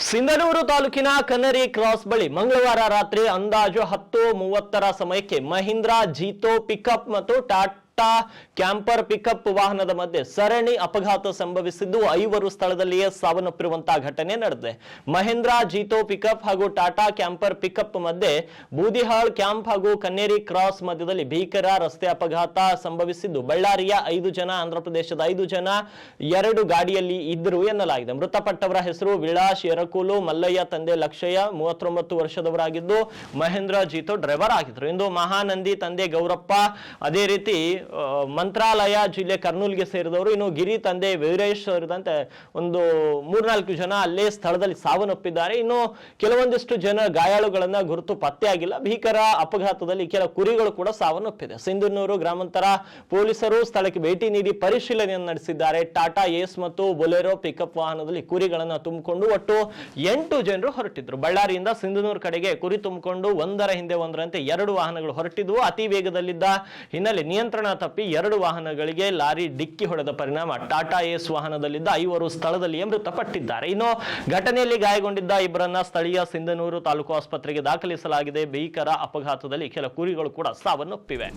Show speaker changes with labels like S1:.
S1: ಸಿಂಧನೂರು ತಾಲೂಕಿನ ಕನ್ನರಿ ಕ್ರಾಸ್ ಬಳಿ ಮಂಗಳವಾರ ರಾತ್ರಿ ಅಂದಾಜು 10:30 ಸಮಯಕ್ಕೆ ಮಹೀಂದ್ರಾ ಜೀತೋ ಪಿಕಪ್ ಮತ್ತು ಟಾಟಾ ಕ್ಯಾಂಪರ್ ಪಿಕಪ್ ವಾಹನದ ಮಧ್ಯೆ ಸರಣಿ ಅಪಘಾತ ಸಂಭವಿಸಿದ್ದು 5 ಸ್ಥಳದಲ್ಲಿಯೇ ಸಾವನ್ನಪ್ಪಿರುವಂತಹ ಘಟನೆ ನಡೆದಿದೆ. ಮಹೀಂದ್ರಾ ಜೀತೋ ಪಿಕಪ್ ಹಾಗೂ ಟಾಟಾ ಕ್ಯಾಂಪರ್ ಪಿಕಪ್ ಮಧ್ಯೆ ಬೂದಿಹಾಳ್ ಕ್ಯಾಂಪ್ ಹಾಗೂ ಕನ್ನೇರಿ ಕ್ರಾಸ್ ಮಧ್ಯದಲ್ಲಿ ಭೀಕರ ರಸ್ತೆ ಅಪಘಾತ ಸಂಭವಿಸಿದ್ದು ಬಳ್ಳಾರಿಯ 5 ಜನ, ಆಂಧ್ರಪ್ರದೇಶದ 5 ಜನ 2 ಗಾಡಿಯಲ್ಲಿ ಇದ್ದರು ಎನ್ನಲಾಗಿದೆ. ಮೃತಪಟ್ಟವರ ಹೆಸರು ವಿಳಾಶ್ ಯರಕೂಲು, ಮಲ್ಲಯ್ಯ ತಂದೆ ಲಕ್ಷಯ್ಯ 39 ವರ್ಷದವರಾಗಿದ್ದು ಮಹೇಂದ್ರ ಜೀತೋ ಡ್ರೈವರ್ ಆಗಿದ್ರು. ಇಂದು ಮಹಾನಂದಿ ತಂದೆ ಗೌರಪ್ಪ, ಅದೇ ರೀತಿ ಮಂತ್ರಾಲಯ ಜಿಲ್ಲೆ ಕರ್ನೂಲ್ಗೆ ಸೇರಿದವರು, ಇನ್ನು ಗಿರಿ ತಂದೆ ವೀರೇಶ್ ಸೇರಿದಂತೆ ಒಂದು 3-4 ಜನ ಅಲ್ಲೇ ಸ್ಥಳದಲ್ಲಿ ಸಾವನ್ನಪ್ಪಿದ್ದಾರೆ. ಇನ್ನು ಕೆಲವೊಂದಿಷ್ಟು ಜನ ಗಾಯಾಳುಗಳನ್ನ ಗುರುತು ಪತ್ತೆಯಾಗಿಲ್ಲ. ಭೀಕರ ಅಪಘಾತದಲ್ಲಿ ಕೆಲ ಕುರಿಗಳು ಕೂಡ ಸಾವನ್ನಪ್ಪಿದೆ. ಸಿಂಧನೂರು ಗ್ರಾಮಾಂತರ ಪೊಲೀಸರು ಸ್ಥಳಕ್ಕೆ ಭೇಟಿ ನೀಡಿ ಪರಿಶೀಲನೆಯನ್ನು ನಡೆಸಿದ್ದಾರೆ. ಟಾಟಾ ಏಸ್ ಮತ್ತು ಬೊಲೆರೋ ಪಿಕಪ್ ವಾಹನದಲ್ಲಿ ಕುರಿಗಳನ್ನು ತುಂಬಿಕೊಂಡು ಒಟ್ಟು 8 ಜನರು ಹೊರಟಿದ್ರು. ಬಳ್ಳಾರಿಯಿಂದ ಸಿಂಧನೂರು ಕಡೆಗೆ ಕುರಿ ತುಂಬಿಕೊಂಡು ಒಂದರ ಹಿಂದೆ ಒಂದರಂತೆ 2 ವಾಹನಗಳು ಹೊರಟಿದ್ವು. ಅತಿ ವೇಗದಲ್ಲಿದ್ದ ಹಿನ್ನೆಲೆ ನಿಯಂತ್ರಣ ತಪ್ಪಿ 2 ವಾಹನಗಳಿಗೆ ಲಾರಿ ಡಿಕ್ಕಿ ಹೊಡೆದ ಪರಿಣಾಮ ಟಾಟಾ ಏಸ್ ವಾಹನದಲ್ಲಿದ್ದ 5 ಸ್ಥಳದಲ್ಲಿಯೇ ಮೃತಪಟ್ಟಿದ್ದಾರೆ. ಇನ್ನು ಘಟನೆಯಲ್ಲಿ ಗಾಯಗೊಂಡಿದ್ದ ಇಬ್ಬರನ್ನ ಸ್ಥಳೀಯ ಸಿಂಧನೂರು ತಾಲೂಕು ಆಸ್ಪತ್ರೆಗೆ ದಾಖಲಿಸಲಾಗಿದೆ. ಭೀಕರ ಅಪಘಾತದಲ್ಲಿ ಕೆಲ ಕುರಿಗಳು ಕೂಡ ಸಾವನ್ನಪ್ಪಿವೆ.